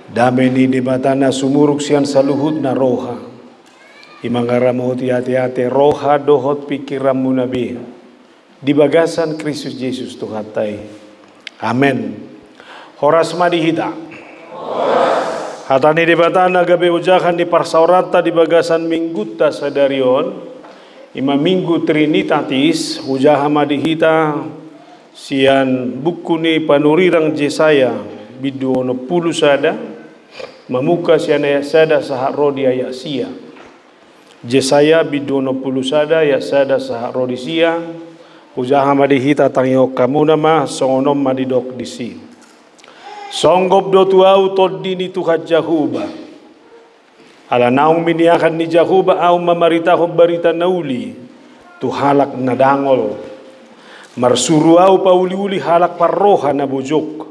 Dame ni debatana sumuruk sian saluhut na roha. Imangara mau hati-hati roha dohot pikiranmu nabi. Di bagasan Kristus Yesus Tuhatai. Amen. Horas madihita. Hatani debatana gabe ujahan di parsaurata di bagasan mingguta sadarion. Ima minggu trinitatis ujaha madihita sian buku ni panurirang Jesaya biduono pulu sada. Mamuka siana sada sahak rodi ayak sia. Jesaya bidono pulu sada ya sada sahak rodi sia. Ujaha madihita tangyo kamu nama songonom madidok disi. Songgop do tuau todini tuhat Jahuba. Ala naung miniakan ni Jahuba au mamaritaho barita nauli. Tu halak nadangol. Marsuru au pauli-uli halak parroha na bojok.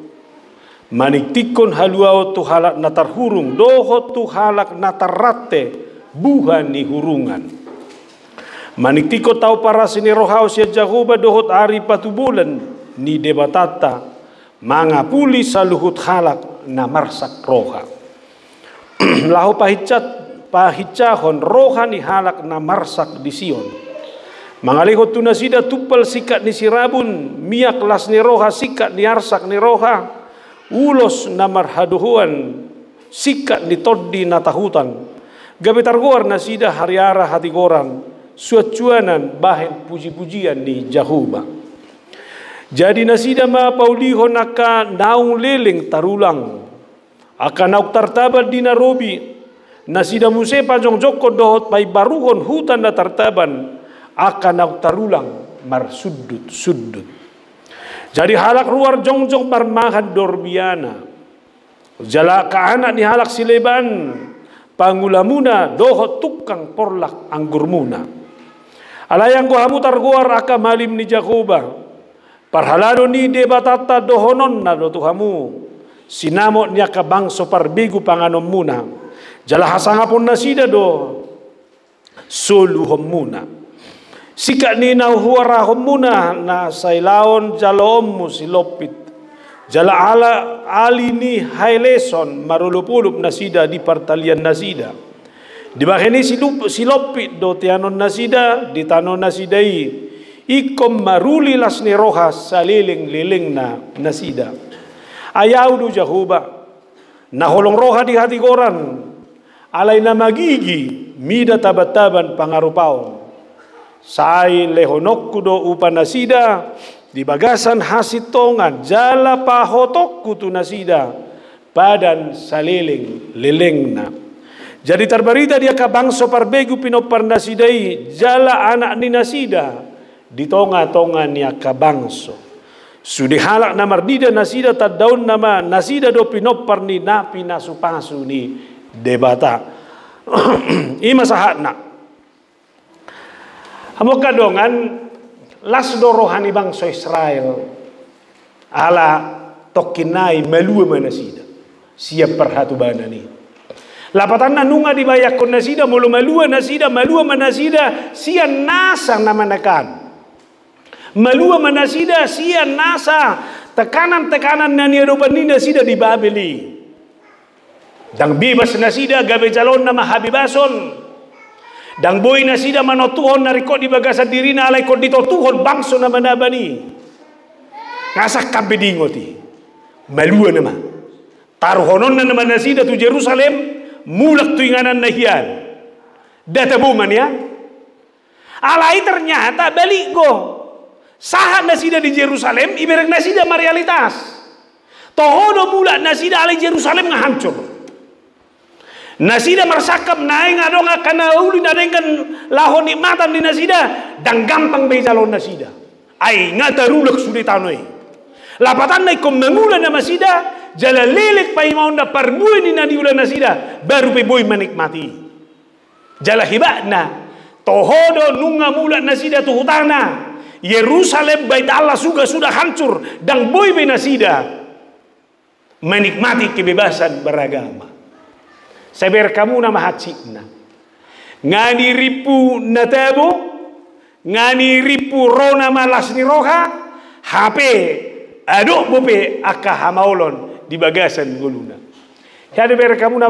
Maniktikon haluao tu halak natarhurung dohot tu halak natarate buhan ni hurungan. Maniktiko tau para sini rohau sia Jahuba dohot ari patubulan ni debatata mangapuli saluhut halak na marsak roha. Lahu pahicahon roha ni halak na marsak di Sion. Mangalihot tu nasida tupal sikat ni sirabun miak las ni roha sikat ni arsak ni roha. Ulos na marhaduhuan sikat ni toddi natahutan gabetar goar nasida hariara hati goran suacuanan bahen puji-pujian ni Jahuba. Jadi nasida ma paulihon aka naung leleng tarulang aka nauk tartaban di Narobi nasida muse pajong joko dohot pai baruhon hutan na tartaban aka nauk tarulang mar sudut. Jadi halak luar jongjong parmahan dorbiana. Jala ka anak ni halak sileban. Pangulamuna dohot tukang porlak anggur muna. Alayang ko hamutar guar aka malim ni Jahuba. Parhalado ni debatata dohonon na do tuhamu. Sinamot niya ka bangso parbigu panganom muna. Jala hasangapon na sida do. Soluhom muna. Sikat ni nahuarahom muna na sailaon jalommu silopit. Jala ala ali ni haileson marulupulup nasida di partalian nasida. Di baheni silopit do tianon nasida di tanon nasidai. Ikom maruli las ni rohas saliling-liling na nasida. Ayaw do Jahuba. Naholong roha di hati goran. Alay na magigi mida tabat-taban pangarupaon. Sai lehonokku do upa nasida di bagasan hasitongan jala pahotokku tu nasida badan saliling lelengna. Jadi terberita dia ka bangso parbegu pinopar nasidai jala anak ni nasida di tonga-tonga niya ka bangso. Sudi halak na mardida nasida tadaun nama nasida do pinopar ni napi nasupasu ni debata. Ima sahatna. Hamo kadongan las do rohani bangsa Israel ala tokinai melua manasida siap perhatu banani lapatan nunga dibayakon nasida mulu melua manasida sian nasa namanakan melua manasida sian nasa tekanan nani adobani nasida di Babeli dang bebas nasida gabe calon nama habibason dang boy nasida manotuhon nariko di bagasan diri na alay ko dito tuhon bangso na manabani ngasak kabedingoti malua nama taruhonon na naman nasida tu Jerusalem mulak tu inganan na hiyan data buman ya alay ternyata balik go sahat nasida di Jerusalem iberang nasida marialitas tohono mulak nasida alay Jerusalem ngahancur nasida marsakap naing adong akan uli nadengkan lahon nikmatan di nasida dan gampang bejalon nasida ay ngatarulak sudi tanoi lapatan na ikom mengulan na masida jala lilik pa imaw na parbuy ni nadiulan nasida baru pe boy manikmati jala hiba na tohodo nunga mulan nasida tuhutana Yerusalem bait Allah sudah hancur dan boy be nasida menikmati kebebasan beragama. Saber kamu nama hacikna ngani ripu natabo ngani ripu rona malas ni roha HP aduk bope aka hamaulon di bagasan guluna Hadi ber kamu na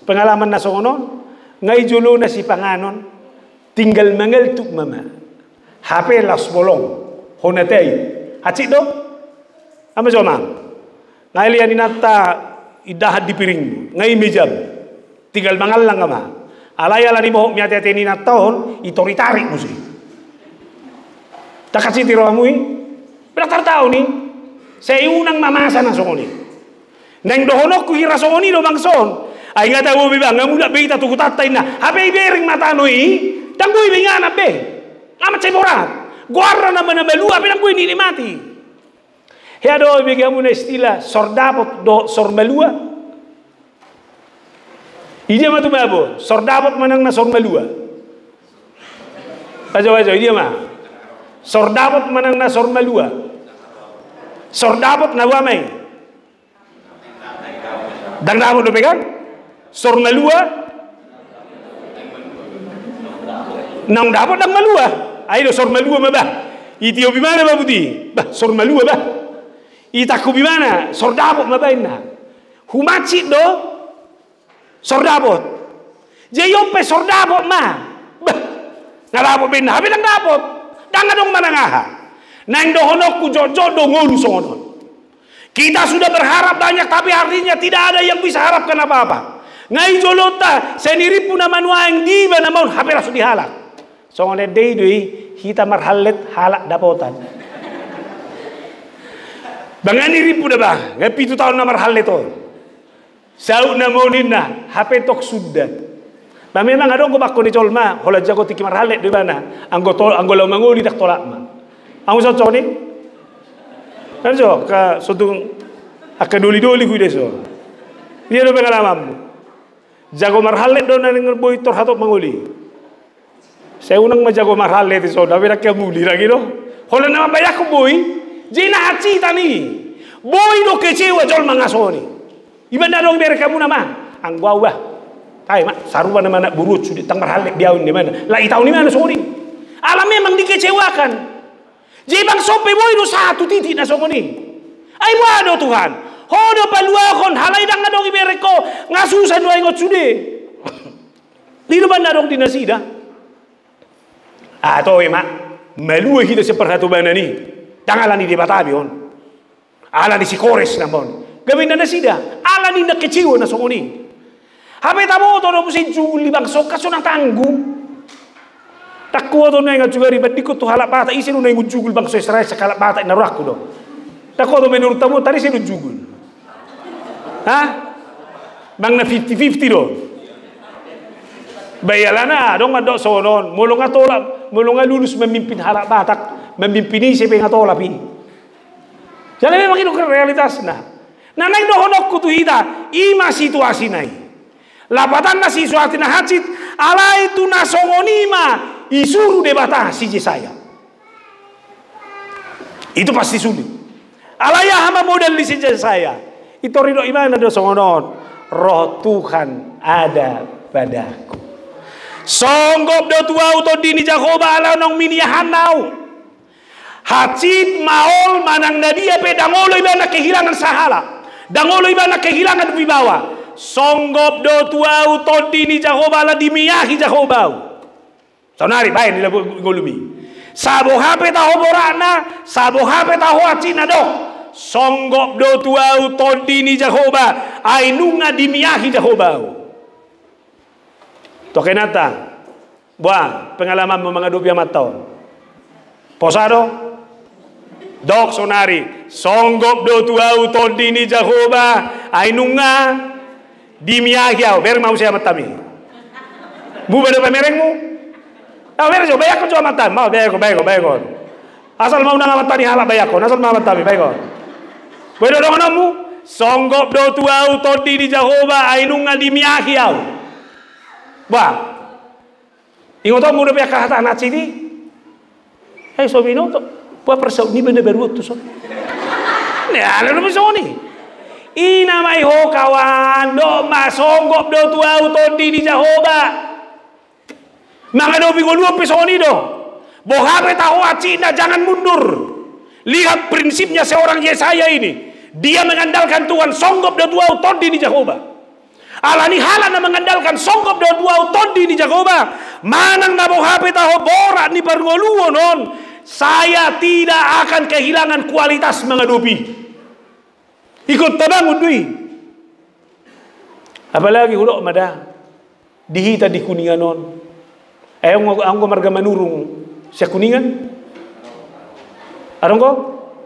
pengalaman na songonon, ngai jolo na si panganon, tinggal mengeltuk mama. HP las bolong, honatei, hacik do, ama jomam. Ngai lian inata idahat di piring, ngai mejam, tinggal mangal lang ama. Alaya la di bohok miate teni natahon, itoritarik musi. Tak kasih tiroamui, berapa tahun ni? Saya unang mamasa na songoni. Neng dohonok ku hira songoni do bangson. Ay nga tawo bibang ngamuda be ita tuku tatay na. Habe bering mata noi. Tanggoy be ngana be. Amat ceborat. Guarra na manabelua be tanggoy ni mati. He do be gamu na istila sordapot do sormelua. Ide matu babo. Sordapot manang na sormelua. Ajo ide mah. Sordapot manang na sormelua. Sordapot na wamay. Dang damo do pegang sormelua nang dapat dang malua ayo sormelua mabah itio bimana babuti bah sormelua bah itaku bimana sordapot mabaina humaci do sordapot jeyope sordapot mah bah ngalapot bin habe dang dapot dang adong manangaha nang dohonok ku jojo do ngolu songonon. Kita sudah berharap banyak, tapi artinya tidak ada yang bisa harapkan apa-apa. Ngai jolota, sendiri pun nama nuang di mana mau hampir langsung dihalak. Soalnya dei kita marhalet halak dapotan. Bangani ribu dah bang, ngapi tu tahun nama marhalet tu. Sau nama nina, HP tok sudah. Nah memang ada orang bakal dicolma, hola jago tiki marhalet di mana? Anggolo mangoli tak tolak mah. Anggo cocok ni. Kan ka sodung akan doli-doli ku deso. Dia do pengalaman. Jago marhalet do na nang boy tor hatot manguli. Saya unang majago marhalet iso, dapat nak muli lagi do. Hola nama bayak ko boy, jina haci tani. Boy do kecewa jol mangasoni. Ibanda dong biar kamu nama. Ang gua. Ay mak saruan nama nak burut sudi tang marhalet diaun di mana. Lah itau ni mana soni. Alam memang dikecewakan. Jibang sope boy do satu titik na songoni. Ay wado Tuhan. Hodo paluakon halay dang ngadong ibereko ngasusan do ingot sude. Dilo ba nadong dinasida? To ema melua hita seperhatu bana ni. Dangalan di Batabi on. Ala di Sikores namon. Gawin na nasida. Ala ni nakeciwo na songoni. Habe tamo to do musin juli bang soka sunang tanggung. Takwa to na nga juga ribet dikut to halak bata isi no na jugul bang so Israel sakala bata na rakku do. Takwa to menurut tamu tadi sino jugul. Hah? Bang na 50-50 do. Bayalana dong adok sonon, mulung atolak, mulung lulus memimpin halak batak, memimpin isi pe ngatolak pi. Jadi memang itu realitas nah. Nah nang dohonok kutu hita, ima situasi nai. Lapatan na situasi na hacit, ala itu na songonima. Isuruh debata si saya. Itu pasti sulit. Alaya hama model di si saya. Itu ridho iman ada songonon. Roh Tuhan ada padaku. Songgop do tua uto dini Jakoba ala nong miniahanau. Hacit maol manang nadia pe dangolo ibana kehilangan sahala. Dangolo ibana kehilangan wibawa. Songgop do tua uto dini Jakoba ala dimiyahi Jakoba. Sonari baik nila golumi. Sabo hape taho borana, sabo hape taho acina do. Songgop do tuau tondini Jahoba, ainunga dimiyahi Jahoba. Tokenata, buah pengalaman menghadapi amat tahun. Posado, dok sonari, songgop do tuau tondini Jahoba, ainunga dimiyahi au. Ber mau saya matami. Bu pada pamerengmu. Tahu beres jo bayakon jo amatan, mau bayakon. Asal mau nang amatan halak bayakon, asal mau amatan bayakon. Bedo dong namu, songgop do tuau todi di Jahoba ainunga di miyahi au. Bah. Ingot mo udah biak kata anak sini. Hey sobino to, buat persau ni bener baru tu so. Nah, lalu persau ni. Ina mai ho kawan, do ma songgop do tuau todi di Jahoba. Mga do bingoluan pesoni do. Bohabe tahu acina jangan mundur. Lihat prinsipnya seorang Yesaya ini. Dia mengandalkan Tuhan, songgop do tua todi di Jehovah. Alani halana mengandalkan songgop do tua todi di Jehovah. Manang nabo hape taho borak ni perngoluo non. Saya tidak akan kehilangan kualitas menghadapi. Ikut tabangun dui. Apalagi hulok mada dihita di Kuningan non. Ang marga manurung siya Kuningan. Adong ko?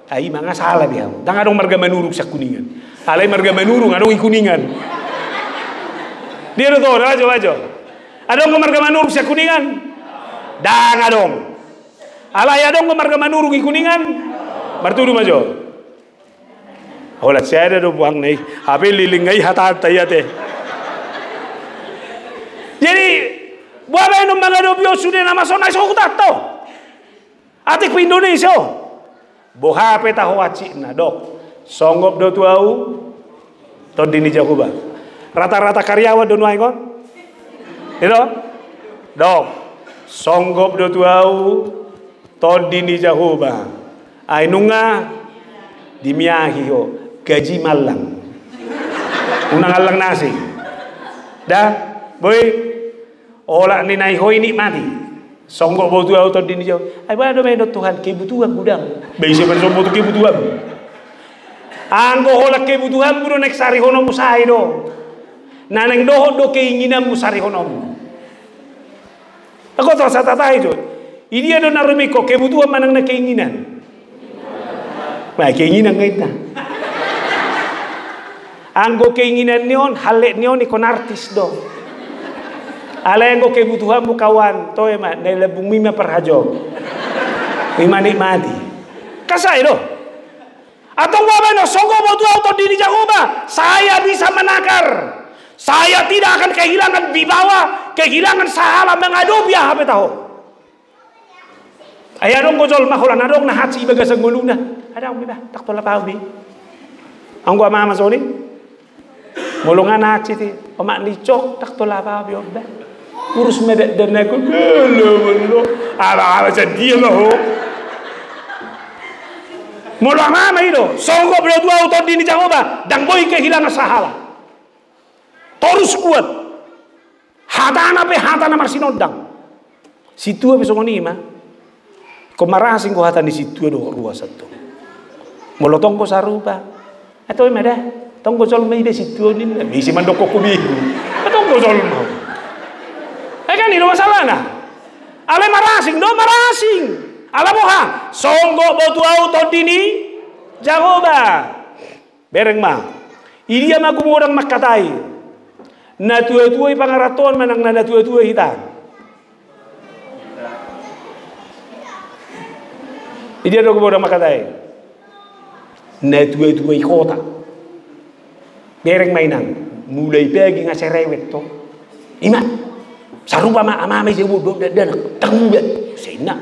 Ay mga salah dia. Dang adong marga manurung siya Kuningan. Alay marga manurung adong Kuningan. Dia to rajo. Adong ko marga manurung siya Kuningan. Dang adong. Alay adong ko marga manurung Kuningan. Martudu majo. Hola saya do buang nai. Habe lilingay hatat tayate. Jadi buat eno mga dobyo sudah nama sonai so tato. Atik pi Indonesia. Boha peta ho aci na dok. Songgop do tuau to dini Jehovah. Rata-rata karyawan do nuai kon. Itu? Dok. Songgop do tuau to dini Jehovah. Ainunga dimiahi ho gaji malang. Unang alang nasi. Dah, boy. Olah ni nai hoi nikmati. Songgok botu auto dini jauh. Ay ba do meno Tuhan kebutuhan gudang. Bisa bersombo tu kebutuhan. Anggo hola kebutuhan budo nek sari hono musai do. Naneng doho do keinginan musari hono. Aku terasa tata itu. Ini ada narumiko kebutuhan manang na keinginan. Baik keinginan ngaita. Anggo keinginan nion halek nion ikon artis do. Alay ngo kebutuhan mo kawan to ema nailabung mima perhajo mima nikmati kasay do atong wabay no songgo botu auto dini Jehovah. Saya bisa menakar, saya tidak akan kehilangan bibawa, kehilangan sahala mengadopi hape taho ayadong gojol mahulan adong na hatsi ibaga sa nguluna adong biba taktola pa ubi ang gua mama soni mulungan hatsi ti omak nicok taktola pa ubi obda urus medak dan aku lo ala jadi loh mula mama itu songko berdua auto dini Jehovah dan boy kehilangan sahala terus kuat hatana marsinodang situ apa songoni mah komarasing ko hatan di situ do ruas satu molotong ko sarupa atau meda tongko sol mai de situ ni bisi mandoko ko biru tongko sol mau kan itu masalah nah. Ale marasing do marasing. Ala moha songgo botu auto dini Jehovah. Bereng mah. Idia mah kumurang makatai. Na tua-tua pangaraton manang na tua-tua hita. Idia do kumurang makatai. Na tua-tua kota. Bereng mainang. Mulai pagi ngaserewet to. Ima sarupa ama may sebudo dan tangga sena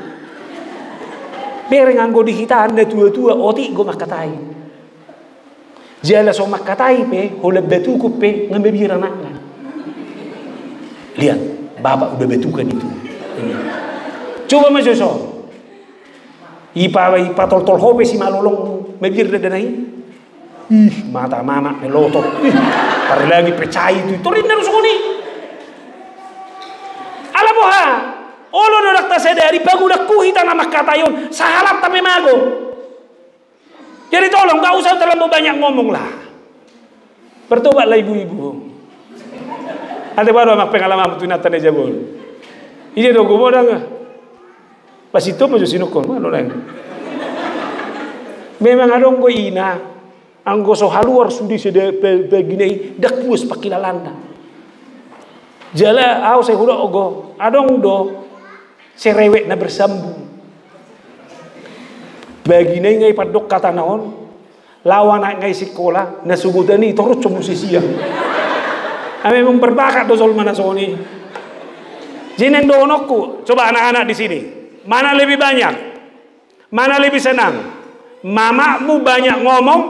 bereng anggo di hitaan na tua-tua oti go makatai jala so makatai pe hola betu ko pe ngambebira nakna lihat bapak udah betukan itu ini coba majoso ipa tol hope si malolong mebir danai mata mama melotot par lagi percaya itu torin na rusoni alamoha olo dorak ta sedari bagudak kuhita nama katayon sahalap tapi mago. Jadi tolong gak usah terlalu banyak ngomong lah. Bertobatlah ibu-ibu. Ante baru amak pengalaman tunatan aja bol. Ini do gumodang. Pas itu maju sinukon mana orang. Memang adong go ina anggo so haluar sudi sede begini dak puas pakilalanda. Jala au saya hudo ogo adong do serewek na bersambung bagi ngai padok kata naon lawan ngai sekolah na sugudani terus musisia ame memang berbakat do sol mana soni jinen do onokku coba anak-anak di sini mana lebih banyak mana lebih senang mamamu banyak ngomong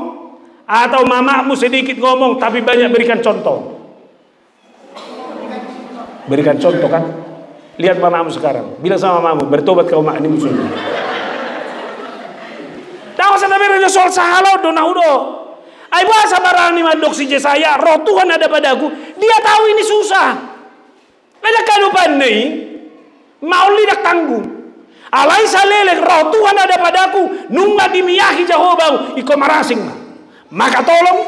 atau mamamu sedikit ngomong tapi banyak berikan contoh. Berikan contoh kan. Lihat mamamu sekarang. Bilang sama mamamu, bertobat kau mak ini musuh. Tahu saya tapi soal sahalo do naudo. Ai bahasa barani mandok si saya, roh Tuhan ada padaku. Dia tahu ini susah. Ada kadupan nih, mau lidak tanggung. Alai salele roh Tuhan ada padaku, nunga dimiyahi Jehovah, iko marasing. Maka tolong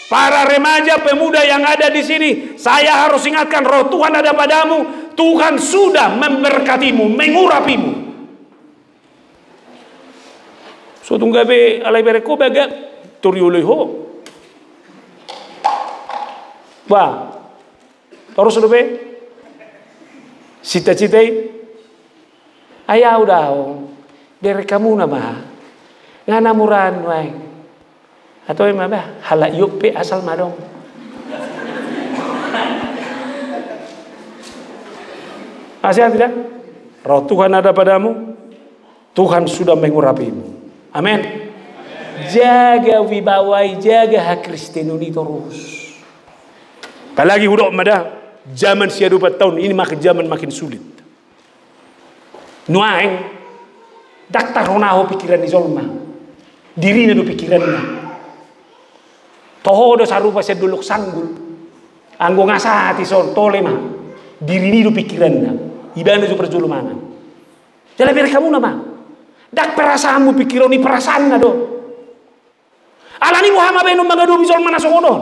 para remaja pemuda yang ada di sini, saya harus ingatkan roh Tuhan ada padamu. Tuhan sudah memberkatimu, mengurapimu. So tunggabe alai bereko baga turiuleho. Wah, terus be cita-citai ayaw daw dari kamu nama nga namuran wai atau yang apa halayup pe asal madong. Asyik tidak? Roh Tuhan ada padamu, Tuhan sudah mengurapimu. Amin. Jaga wibawai, jaga hak Kristen ini terus. Apalagi udah mada zaman sia 24 tahun ini makin zaman makin sulit. Nuaeng daktar ronaho pikiran di zolma. Diri do pikirannya. Toho do sarupa sia duluk sanggul. Anggo ngasa hati son tole mah. Diri do pikirannya. Ibana do perjulumanan. Jala biar kamu nama. Dak perasaanmu pikironi perasaan do. Alani Muhammad benu mangado bizol mana songono.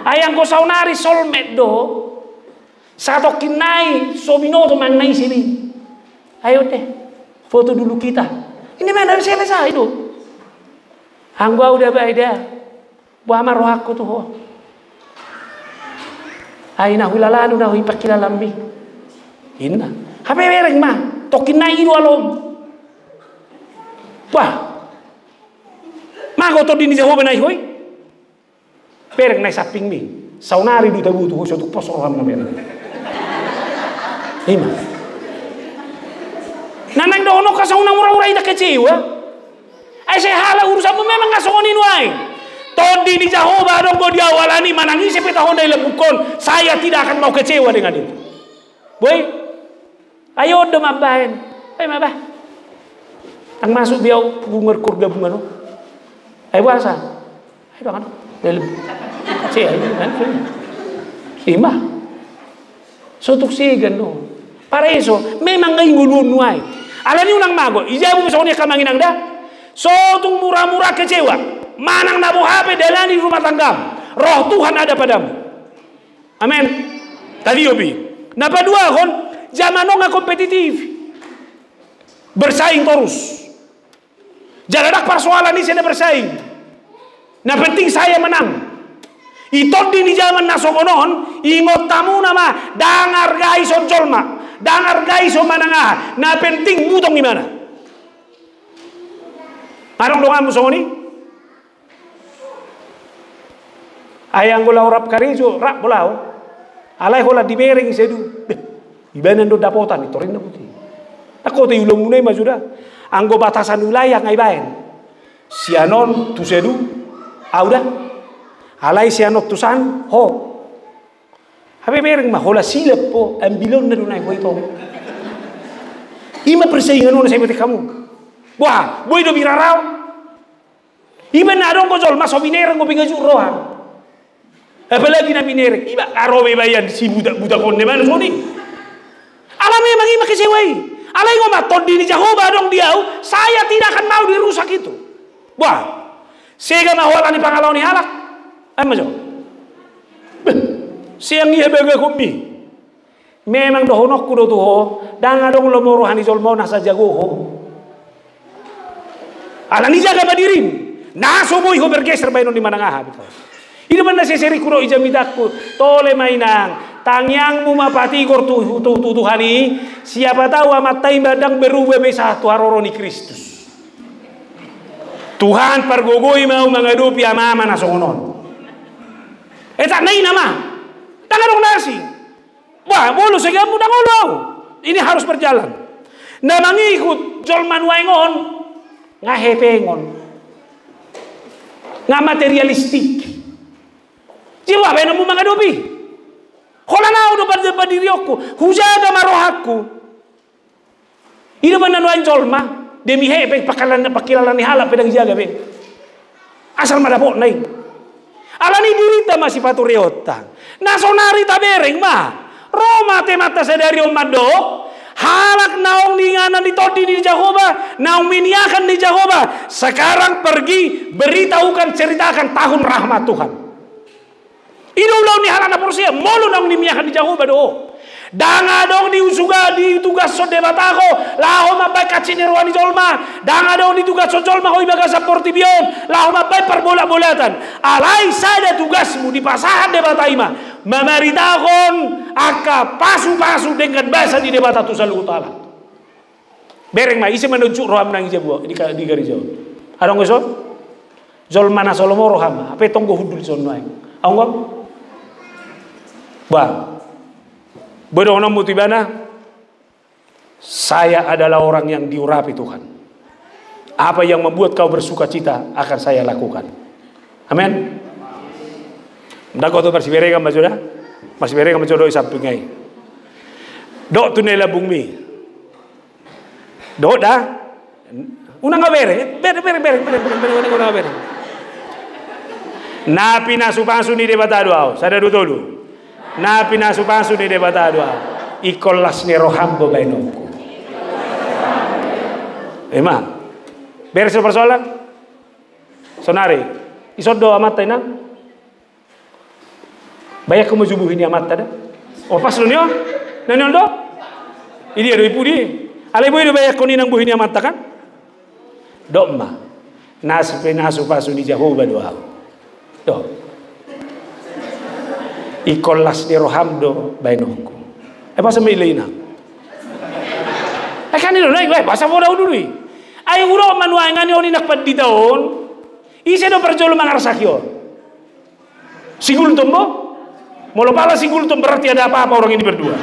Ayang ko saunari solmed do. Sato kinai sobinoto mangnai sini. Ayo deh, foto dulu kita. Ini mana selesai itu. Hangga udah baida. Buama roh aku tuh. Aina hulalanu na hui pakilalambi. Inna. Hape bereng mah. Tokinai itu alom. Wah. Mago to dini Jehovah nai hoi. Bereng nai saping mi. Saunari du tabu tuh suatu pos roham na bereng. Ima. Nanang dono ka sa unang mura-mura ida kecewa. Ay saya hala urusanmu memang ngasonin wae. Todi di Jehovah dong go diawalani manangisi petahon dari lebukon. Saya tidak akan mau kecewa dengan itu. Boy. Ayo do mabahen. Ay mabah. Ang masuk biau bungar kurga bunga no. Ay wasa. Ay bakan. Dalam. Kecewa kan. Lima. Sotuk sigan no. Para eso memang ngayon gulun wae. Alani unang mago, ijabu misalnya kamanginang dah. So tung murah-murah kecewa. Manang nabu HP dalani rumah tangga. Roh Tuhan ada padamu. Amin. Tadi obi. Napa dua kon zaman nggak kompetitif. Bersaing terus. Jangan ada persoalan ini saya bersaing. Nah penting saya menang. Itu di zaman nasokonon ingot tamu nama dangar guys on jolma. Dangar guys o manangah. Na penting butong di mana? Anong doang mo soni? Ayang gula urap karijo rak bolao. Alay hola di bereng sedu. Ibanan do dapotan ito rin na puti. Ako te ulong munay majuda. Anggo batasan wilayah ngay bayan. Sianon tu sedu. Auda. Alay sianot tusan ho. Hape bereng mah hola silap po ambilon na dunay ko ito. Ima persaingan na sa kamu. Wah, boy do biraraw. Ima na dong ko jol mas binereng ko pingaju rohan. Apalagi na binereng iba karobe bayan si budak konde mana soni. Alam memang ima kesewai. Alay ko matod di Jehovah dong diau, saya tidak akan mau dirusak itu. Wah. Sega mahola ni pangalaw ni halak. Ano jo? Siang iya baga kumi. Memang dohonok kudo tuho, danga dong lomoro hani jolmo nasa jago ho. Alani jaga badirim. Naso boy ho bergeser bayno di manangah betul. Ini mana seseri kudo ijamidaku, tole mainang, tangyang mu mapati kor tuhani, siapa tahu amat tai badang berubah besa tuharoroni Kristus. Tuhan pargogoi mau mengadupi amama nasonon. Tak naik nama. Tangan dong nasi. Wah, bolu segamu dangolo. Ini harus berjalan. Na mangikut jolman waingon ngahepengon. Nga materialistik. Jiwa ba mo mga dobi? Hola na udah pada diri aku. Hujaga marohaku. Ino ba nanuan jolma? Demi hepe pakilalan ni hala pedang jaga be. Asal madapok nai. Alani dirita masih patu riota. Nasonari tabereng mah. Roma temata sadari omado. Halak naong ninganan ditodi di Jehovah, naong miniakan di Jehovah. Sekarang pergi beritahukan, ceritakan tahun rahmat Tuhan. Itu ulah ni halana porsia, mulu naong nimiakan di Jehovah do. Danga dong di usuga di tugas so debatako, laho mabai kacini ruani jolma. Danga dong di tugas so jolma hoi baga saporti bion, laho mabai perbola-bolatan. Alai sada tugasmu di pasahan debataima. Memaritahon aka pasu-pasu dengan bahasa di debat tu selalu utala. Bereng mah isi menunjuk roham nang jabu di garis jauh. Ada nggak so? Jol mana solomo roham? Apa tonggo hudul sonai? Anggo? Bang, berdoa mutibana. Saya adalah orang yang diurapi Tuhan. Apa yang membuat kau bersuka cita akan saya lakukan. Amin. Ndak kau tu masih berega majudah, masih berega majudah isap pengai. Dok tu nela bumi. Dok dah, unang ngabere, bere. Napi nasupansu ni debatado au, sadar dulu. Napi nasupansu ni debatado au. Ikolas ni rohambo bainoku. Emang, beres persoalan. Sonari, isodo amat ina. Banyak kamu jubuh ini amat tada. Oh pas nonyo, nonyo do. Ini ada ibu dia. Alai ibu itu banyak kau ni nang buh ini amat kan? Dok ma, nasu pasu ni Jehovah doa. Dok. Ikolas ni roham do bainoku. Pas semilina. Kan ini naik, bahasa bodoh dulu. Ayo udah manuai ngani oni nak padi tahun. Isi do perjolo mangarsakio. Sigul tombo. Molo pala sigul tom berarti ada apa-apa orang ini berdua.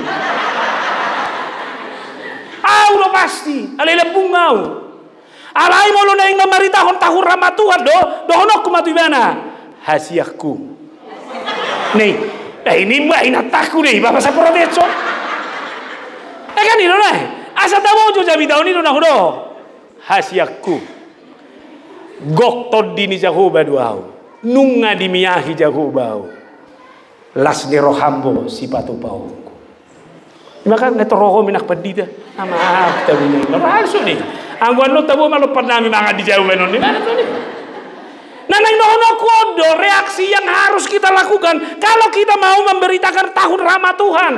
Udah pasti. Alai lebung mau. Alai molo naing namari tahun rahmat Tuhan do. Dohonok kumatu ibana. Hasiahku. Nih. Ini mbak inataku nih. Bapak sapura teco. Kan ini nih. Asa tahu jo jabi tahun ini do. Hasiahku. Gok todini Jehovah doau. Nunga dimiahi Jehovah. Las ni rohambo si patu pau. Maka netoroho minak pedida. Maaf tabu ni. Rasu ni. Angguan lo tabu malu pernah memang di jauh menon di mana tu ni. Nanang dono kodo reaksi yang harus kita lakukan kalau kita mau memberitakan tahun rahmat Tuhan.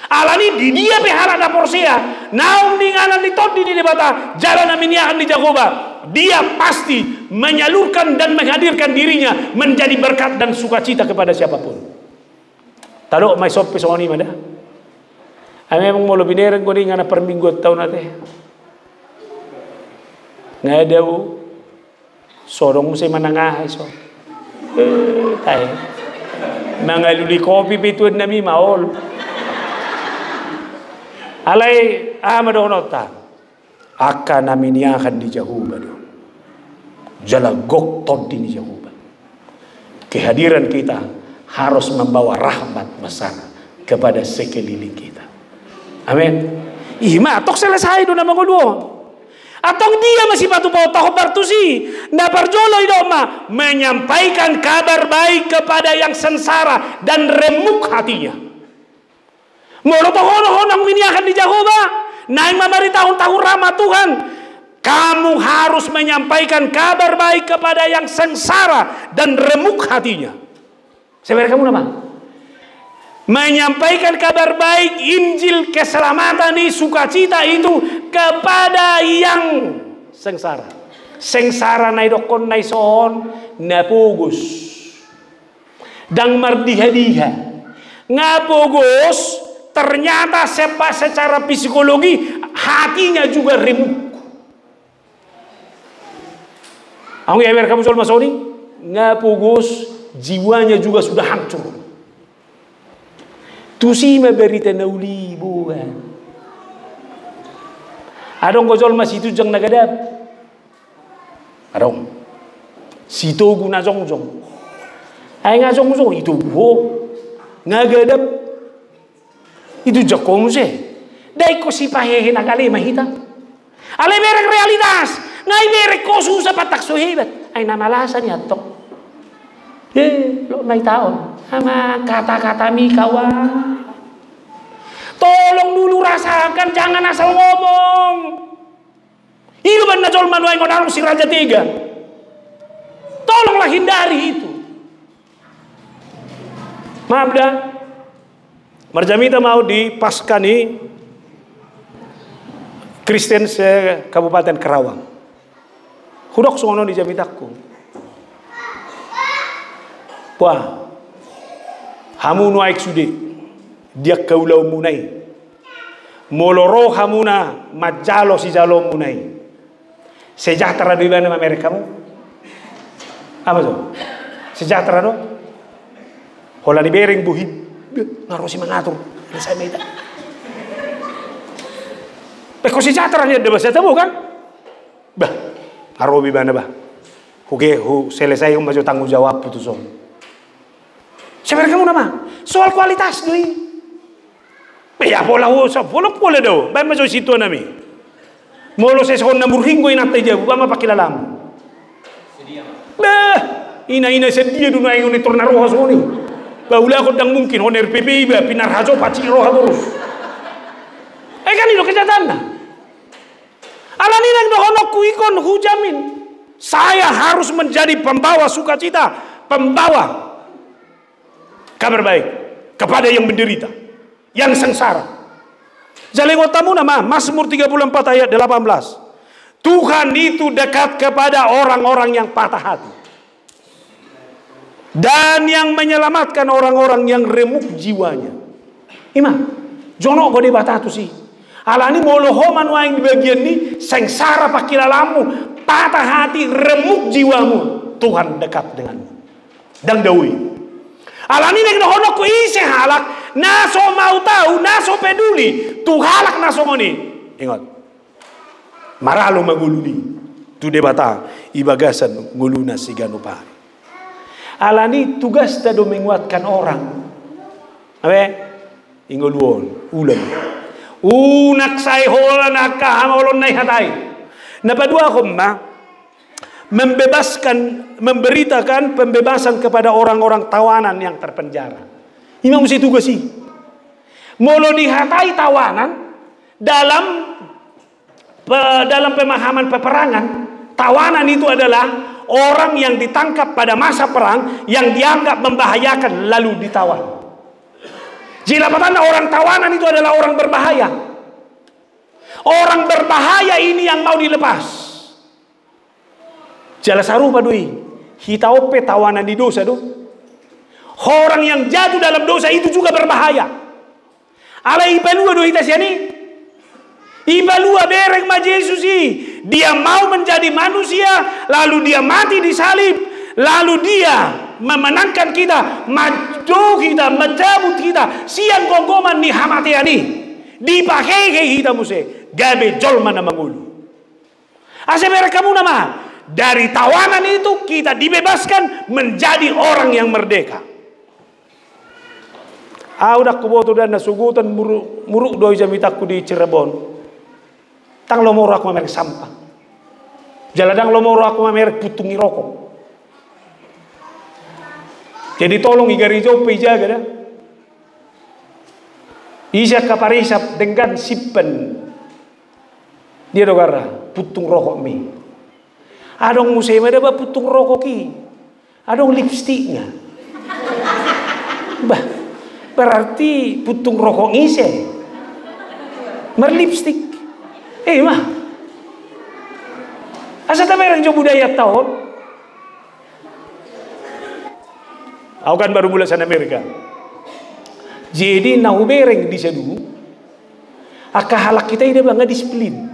Alani di dia pehara da porsia. Naung ninganan ditodi di debata jalan aminiahan di Jehovah. Dia pasti menyalurkan dan menghadirkan dirinya menjadi berkat dan sukacita kepada siapapun. Talo may sopi sa kanima dah. Ay memang mo binerang ko rin nga na perminggot taon natin. Nga daw, sorong mo sa manangahay so. Tayo. Mga luli kopi pituan na mi maol. Alay, madono ta. Aka namin niyakan di Jehovah doon. Jalagok tod di Jehovah. Kehadiran kita harus membawa rahmat besar kepada sekeliling kita. Amin. Ima, tok selesai do na mga Atong dia masih patu bawa tahu bartusi. Na parjolo idoma menyampaikan kabar baik kepada yang sengsara dan remuk hatinya. Molo honong miniakan di Jehovah. Naing mamari tahun-tahun rahmat Tuhan. Kamu harus menyampaikan kabar baik kepada yang sengsara dan remuk hatinya. Sebenarnya kamu nama menyampaikan kabar baik Injil keselamatan ini sukacita itu kepada yang sengsara. Sengsara nai dokon nai son napugus dan mardiha-diha ngapugus ternyata secara psikologi hatinya juga remuk. Aku ya kamu soal masoni ngapugus jiwanya juga sudah hancur. Tusima berita nauli bukan. Adong gojol mas itu jeng nagadap. Adong. Situ guna jongjong. Ay nga jongjong itu ho. Nagadap. Itu jakong se. Dai ko si pahehe nakali mahita. Ale merek realitas. Ngai merek ko susah patak so hebat. Ay namalasan yatok. Lo may taon sama kata-kata mi kawan. Tolong dulu rasakan, jangan asal ngomong. Itu benar jol manuai ngonarung si Raja 3. Tolonglah hindari itu. Maaf dah. Marjamita mau di Pasca nih Kristen se Kabupaten Karawang. Hudok sono di jamitaku. Wah, hamu nuaik sude. Dia kaulau munai moloro hamuna majalo si jalo munai sejahtera di mana mereka mu apa tuh sejahtera do hola di bereng buhim ngarosi mengatur saya minta peko sejahtera dia ada bahasa tahu kan bah arobi mana bah oke selesai yang maju tanggung jawab putusan sebenarnya kamu nama soal kualitas doi. Ya pola do. Ba maso situ nami. Molo se son nambur hingo inate jabu ba mapakila lam. Bah, ina sedia du nai ngoni torna roha soni. Ba ula ko dang mungkin honer PPI ba pinar hajo paci roha terus. Kan itu kejatanna. Alani nang dohonokku ikon hujamin. Saya harus menjadi pembawa sukacita, pembawa kabar baik kepada yang menderita, yang sengsara. Jalengotamu nama Mazmur 34 ayat 18. Tuhan itu dekat kepada orang-orang yang patah hati dan yang menyelamatkan orang-orang yang remuk jiwanya. Ima, jono gode batatu sih. Alani molohoman waing di bagian ini sengsara pakilalamu, patah hati, remuk jiwamu. Tuhan dekat denganmu. Dang dawi. Alani nek honok ku isi halak, naso mau tahu, naso peduli, tu halak naso ngoni. Ingat. Maralo maguluni. Tu debata ibagasan nguluna sigano pa. Alani tugas tado menguatkan orang. Abe? Ingoluon, ulam. Unak say hola nakahamolon nay hatay. Napadua komma memberitakan pembebasan kepada orang-orang tawanan yang terpenjara. Imam mesti tugas sih. Molo dihatai tawanan dalam pemahaman peperangan, tawanan itu adalah orang yang ditangkap pada masa perang yang dianggap membahayakan lalu ditawan. Jilapatan orang tawanan itu adalah orang berbahaya. Orang berbahaya ini yang mau dilepas. Jala sarupa doi. Hitaope tawanan di dosa do. Orang yang jatuh dalam dosa itu juga berbahaya. Ala ipalua do hitasiani. Ipalua bereng ma Yesus i. Dia mau menjadi manusia, lalu dia mati di salib, lalu dia memenangkan kita, maju kita, mencabut kita, siang kongkoman ni hamatiani, dipakai kita muse, gabe jol mana mangulu. Asa mereka kamu nama dari tawanan itu kita dibebaskan menjadi orang yang merdeka. Udah kuboto dan nasugutan muruk doi jamitaku di Cirebon. Tang lomoro aku merek sampah. Jaladang lomoro aku merek putungi rokok. Jadi tolong igarijo pejaga dah. Isya kaparisap dengan sipen. Dia dogara putung rokok mi. Adong musim ada ba putung rokok ki. Adong lipstiknya. Bah, berarti putung rokok ngise. Merlipstik. Mah. Asa tamerang jo budaya tahun. Aku kan baru mulai sana Amerika. Jadi nahubereng di sadu. Akahalak kita ida bangga disiplin.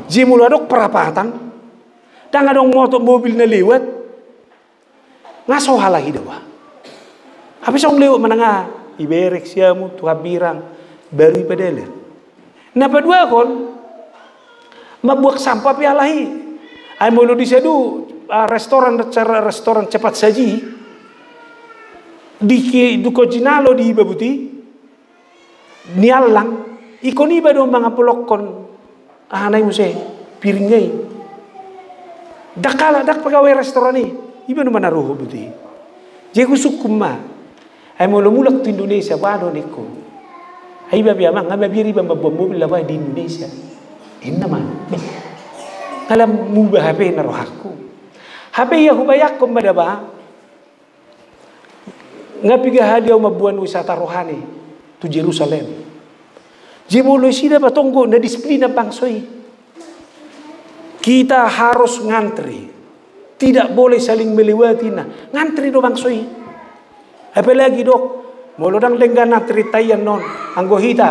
Jadi mulu adok perapatan. Dan adong mobil na lewat. Ngaso halah hidawa. Habis ang lewat menengah. Iberek siamu tuha birang. Baru ipadeler. Napa dua kon. Mabuak sampah pialahi. Ay mulu di sadu. Restoran cepat saji. Di duko jinalo di babuti nialang ikon iba do mga pulokon ahanay mo se piringay dakala dak pegawai restoran ni iba no manaruho buti Jego sukum ma. Ay mulak tu Indonesia wado niko. Ay babi amang ngabiri ba mabomobil lawa di Indonesia. Inna ma. Alam mu ba HP na rohaku. HP ya hubayak ko madaba. Ngapiga hadiah mabuan wisata rohani tu Jerusalem. Jemolo sida batonggo na disiplina bangsoy. Kita harus ngantri. Tidak boleh saling melewati na. Ngantri do bangsoy. Apalagi dok, molodang lenggan ngantri tayan non. Anggo hita.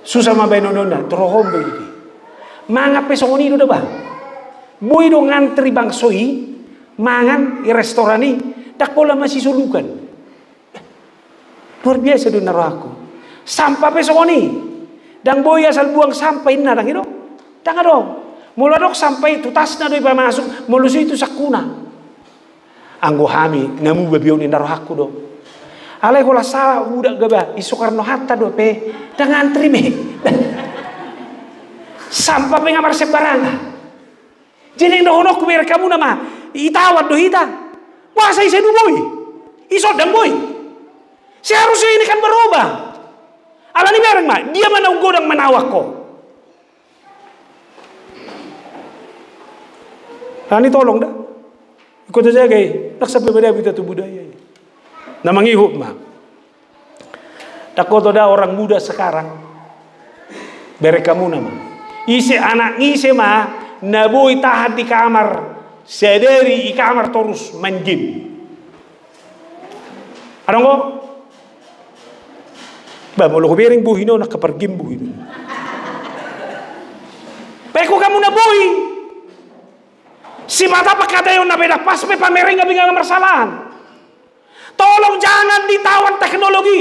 Susah mabay nonona. Trohom begitu. Mga pesongoni do ba? Boy do ngantri bangsoy. Mangan i restorani. Tak pola masih sulukan. Luar biasa do naro aku. Sampah pesongoni. Dang boy asal buang sampah ina dang itu. Dang dong. Mula dok sampai itu tas na do iba masuk, mulusu itu sakuna. Anggo hami ngamu babion ina rohaku do. Alay ko lasa udah gaba Soekarno Hatta do pe dang antri me. Sampah pe ngamar sembarangan. Jadi ndo honok ber kamu nama itawat do hita. Wah saya sedu boy. Isod dang boy. Seharusnya ini kan berubah. Alani bareng mah dia mana godang menawak ko. Ini tolong dah. Ikut aja gay. Nak sampai pada kita tu budaya. Namang ihop mah. Tak kau dah orang muda sekarang. Berekamu nama. Isi anak ngise mah naboi tahan di kamar. Sederi di kamar terus manjim. Ada nggak? Bah mau lo bering buhino nak kepergim buhino. Peko kamu naboi. Si mata kata yang nabeda pas me pamerin nggak bingung marsalahan. Tolong jangan ditawan teknologi.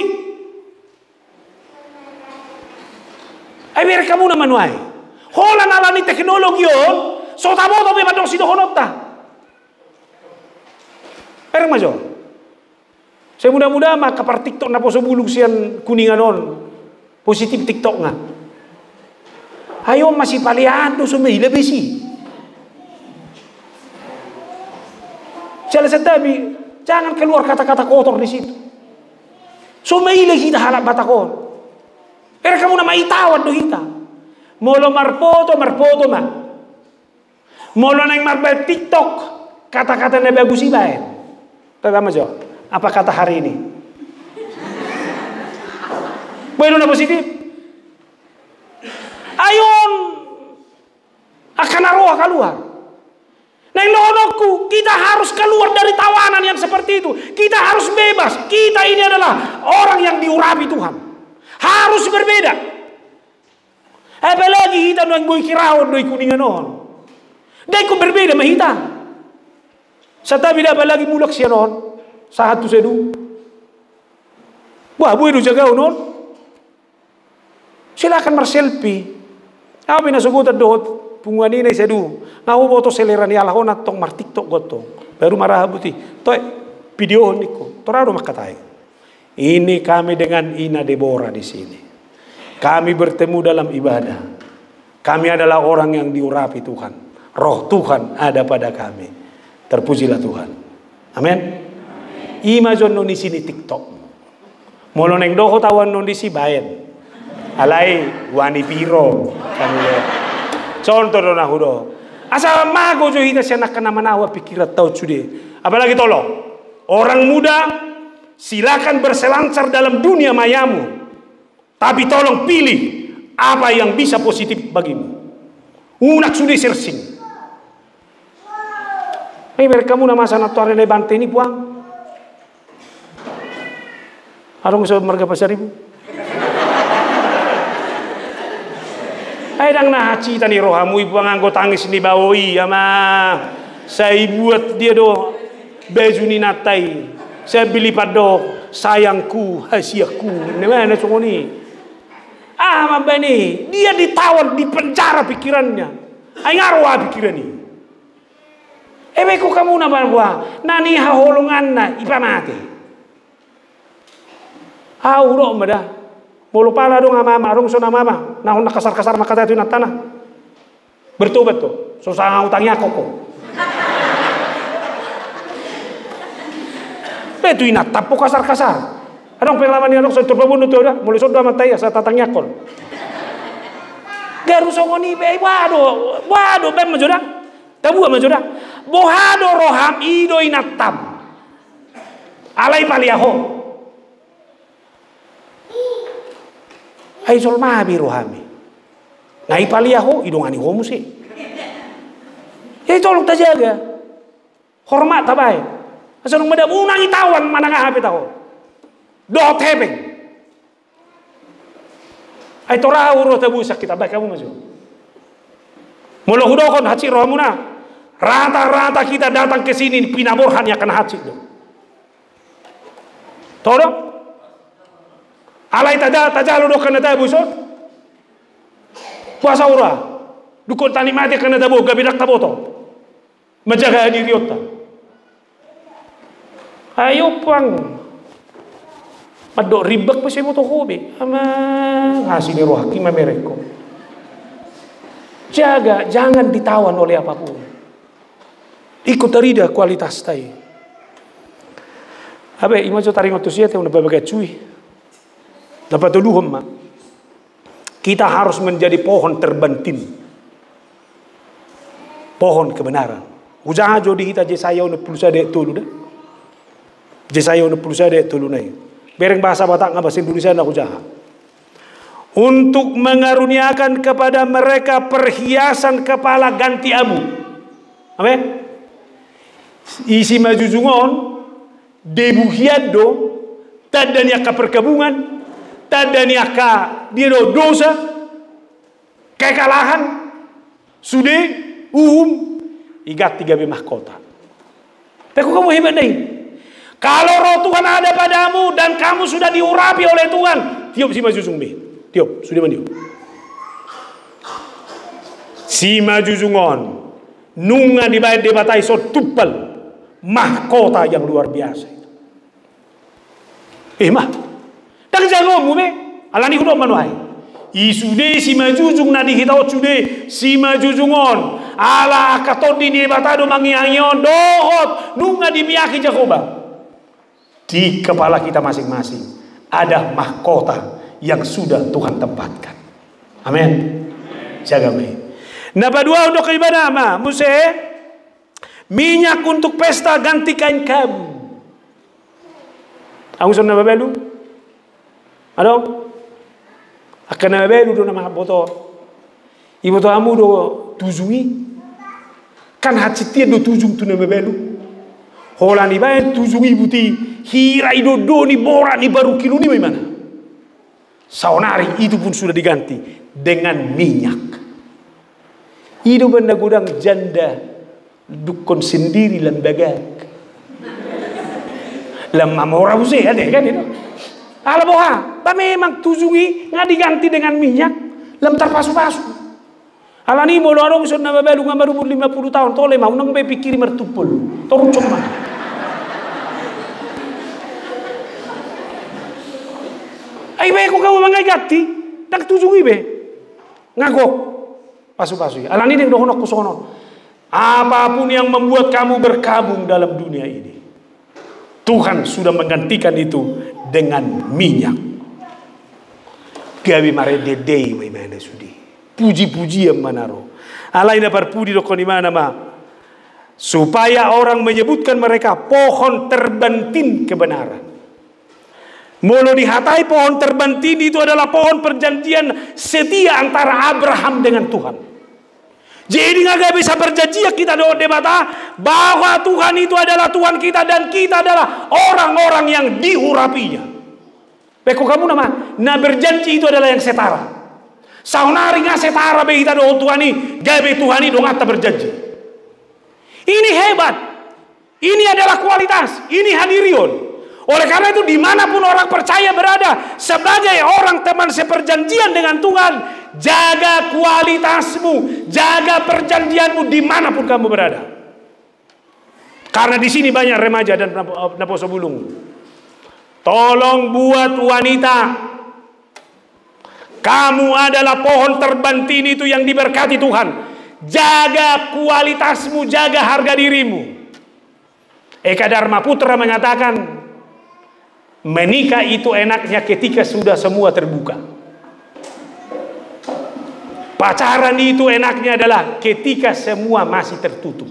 Ay biar kamu na manuai. Hola nalani teknologi on. So tabo to be madong sido honota. Ereng majo. Saya muda-muda mah kapar TikTok na poso bulug sian kuningan on. Positif TikTok nga. Ayo masih paliado sumila besi. Salah setabi, jangan keluar kata-kata kotor di situ. Sumaile kita halap batakon. Era kamu nama itawat do hita. Molo marpoto mah. Molo nang marbel TikTok kata-kata na bagus ibae. Tama jo. Apa kata hari ini? Bueno na positif. Ayon akan arwah keluar. Neng lonokku, kita harus keluar dari tawanan yang seperti itu. Kita harus bebas. Kita ini adalah orang yang diurapi Tuhan. Harus berbeda. Apalagi kita nang boy kiraon doi kuningan on. Dai ko berbeda mah kita. Satabi da apalagi mulak siya non. Sahat tu sedu. Wah, boy do jaga non. Silakan berselfie. Apa nasugutan dohot punguan ini sedu. Ngau boto selera ni alahon atong mar TikTok gotong. Baru marah buti. Toy video niko. Torado makatai. Ini kami dengan Ina Deborah di sini. Kami bertemu dalam ibadah. Kami adalah orang yang diurapi Tuhan. Roh Tuhan ada pada kami. Terpujilah Tuhan. Amin. Ima jon non di sini TikTok. Molo neng doho tawan non di si bayen. Alai wani piro. Contoh dona hudo. Asal mago jo hita siya nakanamanawa pikirat tau cude. Apalagi tolong. Orang muda silakan berselancar dalam dunia mayamu. Tapi tolong pilih apa yang bisa positif bagimu. Unak sudah searching. Biar kamu nama sana tuare lebante ini puang. Ada musuh marga pasar ibu. Dang nah cita ni rohamu ibu nganggo tangis ni bawoi ama. Saya buat dia do baju ni natai. Saya beli padok sayangku, hasiaku. Ini mana semua ni? Mabani, dia ditawan, dipenjara pikirannya. Ay ngarwa pikiran ni. Beko kamu na ba? Nani haholongan na ipamati. Uro mada. Mulu pala dong ama arung so na mama. Nahon nakasar-kasar makata itu na tanah. Bertobat to. So sa utangnya koko. Betu inatap po kasar-kasar. Anong pengalaman niya sa terpabuno to dah? Mulai sodo matay sa tatangnya kol. Garu songoni be wado be majoda. Tabu majoda. Bohado roham ido inatap. Alai paliaho. Ai sol mabi rohami. Ngai paliaho idongani homo sih. Ya tolong terjaga. Hormat tabai. Asal mada unang itawan manangah hape tahu. Dot hepeng. Ai tora uro tabu sakit abai kamu maju. Mula hudokon haci rohamuna. Rata-rata kita datang ke sini pinaborhan ya kena haci do. Tolong. Alai taja lo kena tabu so. Puasa ura. Dukun tani mati kena tabu gabirak taboto. Menjaga diri otak. Ayo pang. Padok ribak pa siya mo to hobi. Ama ngasih ni roh hakim mereka. Jaga, jangan ditawan oleh apapun. Ikut terida kualitas tay. Abe imajo taringot tu siya te una babaga cuy. Dapat duluhom ma. Kita harus menjadi pohon terbantin. Pohon kebenaran. Ujaha jodi kita jesaya una pulsa de tulu dah. Jesaya una pulsa de tulu nai. Bereng bahasa Batak ngah bahasa Indonesia nak ujaha. Untuk mengaruniakan kepada mereka perhiasan kepala ganti abu. Amin. Isi majujungon debu hiado tadanya ka perkabungan tadanya ka dia dosa kekalahan sude igat 3 mahkota. Tapi kamu hebat nih. Kalau roh Tuhan ada padamu dan kamu sudah diurapi oleh Tuhan, tiup si maju sungbi. Tiup, sudah mandi. Si maju sungon, nunga dibayar debatai so tupal mahkota yang luar biasa itu. Mah, tak jago mu be, alani kudo manuai. Isude si maju sung nadi hitau sude si maju sungon. Ala akatodi di batado mangiangion dohot nunga dimiaki Jakoba. Di kepala kita masing-masing ada mahkota yang sudah Tuhan tempatkan. Amin. Jaga baik. Nah, kedua untuk ibadah mah muse minyak untuk pesta ganti kain kamu. Aku sudah nabelu. Ada? Akan nabelu do nama boto. Ibu to amu do tujui. Kan hati do tujung tu nabelu. Holani bae tujui buti hira idodo ni bora ni baru kilo ni mana? Saunari itu pun sudah diganti dengan minyak. Itu benda gudang janda dukun sendiri lembaga. Lemah mora busi ada kan itu. Ala boha, ba memang tujui nggak diganti dengan minyak, lem terpasu-pasu. Ala ni mau dorong sudah babalu baru 50 tahun tole mau nang be pikir mertupul. Torun cuma. Ai be ko kamu mangagati, tak tujui be. Ngagok. Pasu-pasu. Ala ni dong honok kusono. Apapun yang membuat kamu berkabung dalam dunia ini, Tuhan sudah menggantikan itu dengan minyak. Gabi mare dedei mai mana sudi. Puji-puji yang manaro. Alai dapat puji dokon di mana mah. Supaya orang menyebutkan mereka pohon terbentin kebenaran. Mulu dihatai pohon terbentin itu adalah pohon perjanjian setia antara Abraham dengan Tuhan. Jadi nggak bisa berjanji kita doa debata bahwa Tuhan itu adalah Tuhan kita dan kita adalah orang-orang yang diurapinya. Beko kamu nama, nah berjanji itu adalah yang setara. Saunari nggak setara be kita doa Tuhan ini, gabe Tuhan ini dong atta berjanji. Ini hebat, ini adalah kualitas, ini hadirion. Oleh karena itu dimanapun orang percaya berada sebagai orang teman seperjanjian dengan Tuhan, jaga kualitasmu, jaga perjanjianmu dimanapun kamu berada. Karena di sini banyak remaja dan naposo bulung. Tolong buat wanita, kamu adalah pohon terbantin itu yang diberkati Tuhan. Jaga kualitasmu, jaga harga dirimu. Eka Dharma Putra mengatakan, Menikah itu enaknya ketika sudah semua terbuka. Pacaran itu enaknya adalah ketika semua masih tertutup.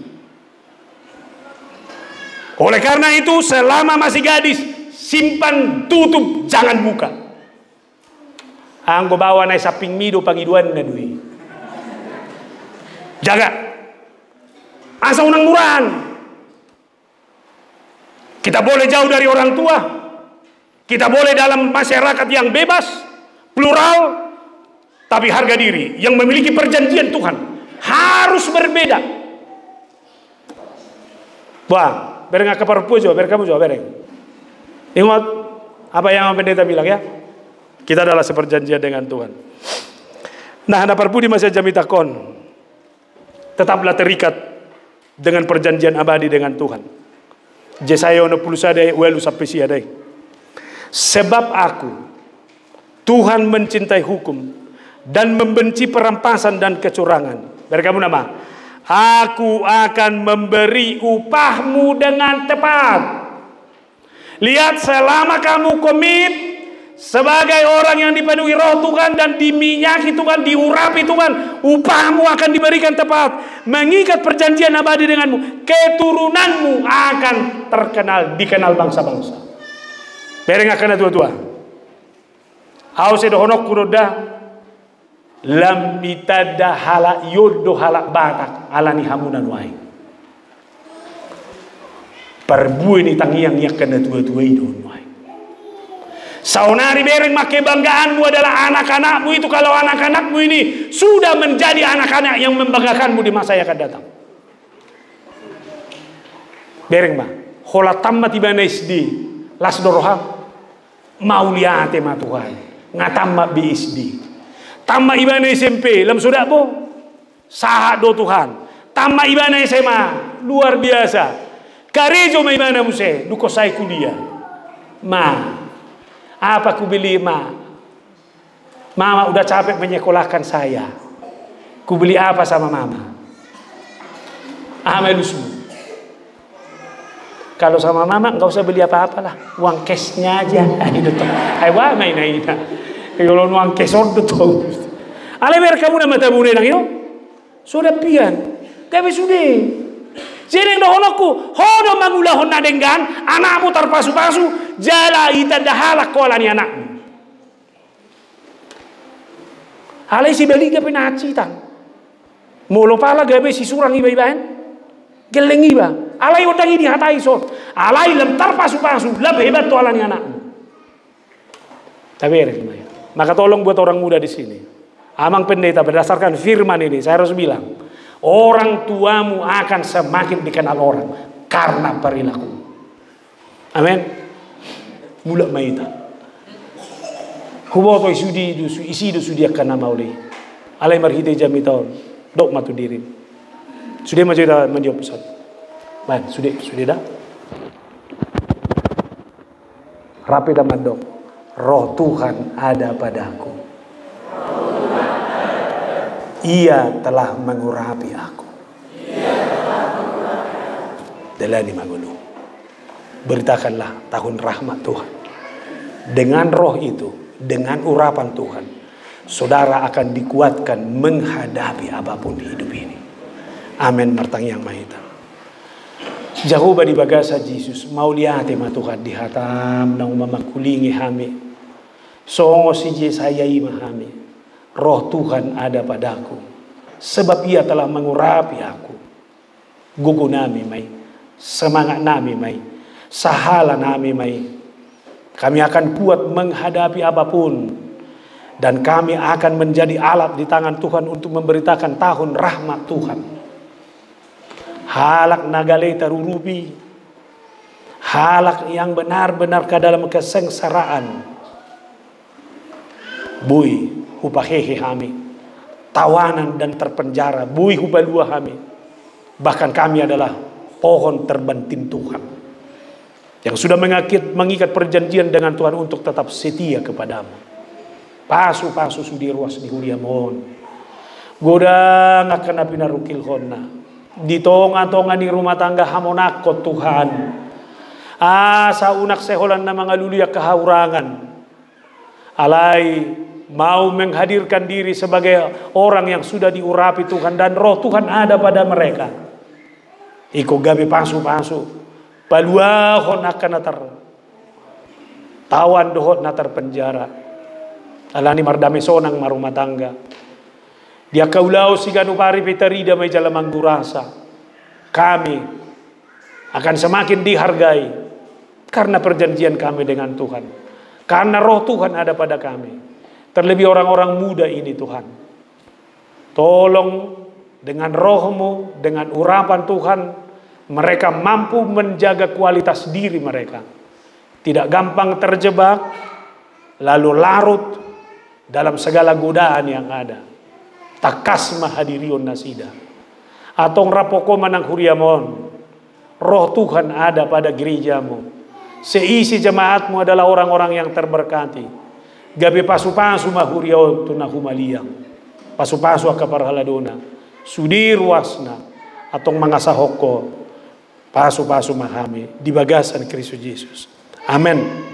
Oleh karena itu, selama masih gadis, simpan, tutup, jangan buka. Anggo bawa naik saping mido pangiduan na dui. Jaga. Asa unang murahan. Kita boleh jauh dari orang tua. Kita boleh dalam masyarakat yang bebas, plural, tapi harga diri. Yang memiliki perjanjian Tuhan harus berbeda. Wah, bereng akapar pujo, bereng kamu juga bereng. Ingat apa yang pendeta bilang ya? Kita adalah seperjanjian dengan Tuhan. Nah, anda perpudi masih jamitakon. Tetaplah terikat dengan perjanjian abadi dengan Tuhan. Yesaya 60 sadai welu sampai siadai. Sebab aku, Tuhan mencintai hukum dan membenci perampasan dan kecurangan. Dari kamu nama, aku akan memberi upahmu dengan tepat. Lihat, selama kamu komit sebagai orang yang dipenuhi roh Tuhan dan diminyaki Tuhan, diurapi Tuhan, upahmu akan diberikan tepat. Mengikat perjanjian abadi denganmu, keturunanmu akan dikenal bangsa-bangsa. Bereng akan tua-tua. Au sedo honok kuroda lam mitada hala yodo hala batak alani hamunan wae. Perbuih ni tangiang yak kena tua-tua idon wae. Saunari bereng make banggaanmu adalah anak-anakmu itu. Kalau anak-anakmu ini sudah menjadi anak-anak yang membanggakanmu di masa yang akan datang. Bereng mah hola tamma tibana SD las doroha mau lihat tema Tuhan ngatamma BSD tamma ibana SMP lam sudah po saha do Tuhan tamma ibana SMA luar biasa karejo ma ibana muse duko saya kuliah ma apa ku beli mama udah capek menyekolahkan saya, ku beli apa sama mama? Amelusmu. Kalau sama mama nggak usah beli apa-apalah, uang cashnya aja. Ayo main aja. Kalau uang cash order tuh. Alever kamu nama tabune nang itu, sudah pian, kami sudah. Jadi dohonku, hono mangulah honna dengan anakmu terpasu-pasu, jala ita dahalak kolani anakmu. Alai si beli gape nacitan, molo pala gape si surang iba-ibahan, geleng iba. Alai odang ini hatai so, alai lem terpasu-pasu, lebih hebat tu alani anakmu. Tapi maka tolong buat orang muda di sini, amang pendeta berdasarkan firman ini, saya harus bilang. Orang tuamu akan semakin dikenal orang karena perilaku. Amin. Mulak maita. Hubo to isi do sudi akan nama oleh. Alai marhite jami tahun. Dok matu diri. Sudah maju dah menjawab pesan. Baik, sudah dah. Rapi dah mandok. Roh Tuhan ada padaku. Ia telah mengurapi aku. Delani mangulu. Beritakanlah tahun rahmat Tuhan. Dengan roh itu, dengan urapan Tuhan, saudara akan dikuatkan menghadapi apapun di hidup ini. Amin. Martang yang mahita. Jauh di bagasa Yesus. Mau lihat tema Tuhan dihatam nang mamakulingi hami. Songo si saya imahami. Roh Tuhan ada padaku, sebab ia telah mengurapi aku. Gugu nami mai, semangat nami mai, sahala nami mai. Kami akan kuat menghadapi apapun, dan kami akan menjadi alat di tangan Tuhan untuk memberitakan tahun rahmat Tuhan. Halak nagale tarurubi, halak yang benar-benar ke dalam kesengsaraan. Bui hupahehe kami, tawanan dan terpenjara, bui hubalua kami. Bahkan kami adalah pohon terbantin Tuhan yang sudah mengikat perjanjian dengan Tuhan untuk tetap setia kepadamu. Pasu-pasu sudi ruas di hulia mohon. Goda ngakan api narukil honna. Di tonga-tonga di rumah tangga hamonakot Tuhan. Asa unak seholan na mga luluya kahaurangan. Alay mau menghadirkan diri sebagai orang yang sudah diurapi Tuhan dan roh Tuhan ada pada mereka. Iko gabi pasu-pasu. Paluahon akan natar. Tawan dohot natar penjara. Alani mardame sonang marumah tangga. Dia kaulau si ganupari petarida may jalamang gurasa. Kami akan semakin dihargai karena perjanjian kami dengan Tuhan. Karena roh Tuhan ada pada kami. Terlebih orang-orang muda ini Tuhan. Tolong dengan rohmu, dengan urapan Tuhan, mereka mampu menjaga kualitas diri mereka. Tidak gampang terjebak, lalu larut dalam segala godaan yang ada. Takas mahadirion nasida. Atong rapoko manang huriamon. Roh Tuhan ada pada gerejamu. Seisi jemaatmu adalah orang-orang yang terberkati. Gabi pasu-pasu mahuriaon tunahumaliang. Pasu-pasu akaparhaladona. Sudir wasna. Atong mga sahoko. Pasu-pasu mahami. Di bagasan Kristus Yesus. Amen.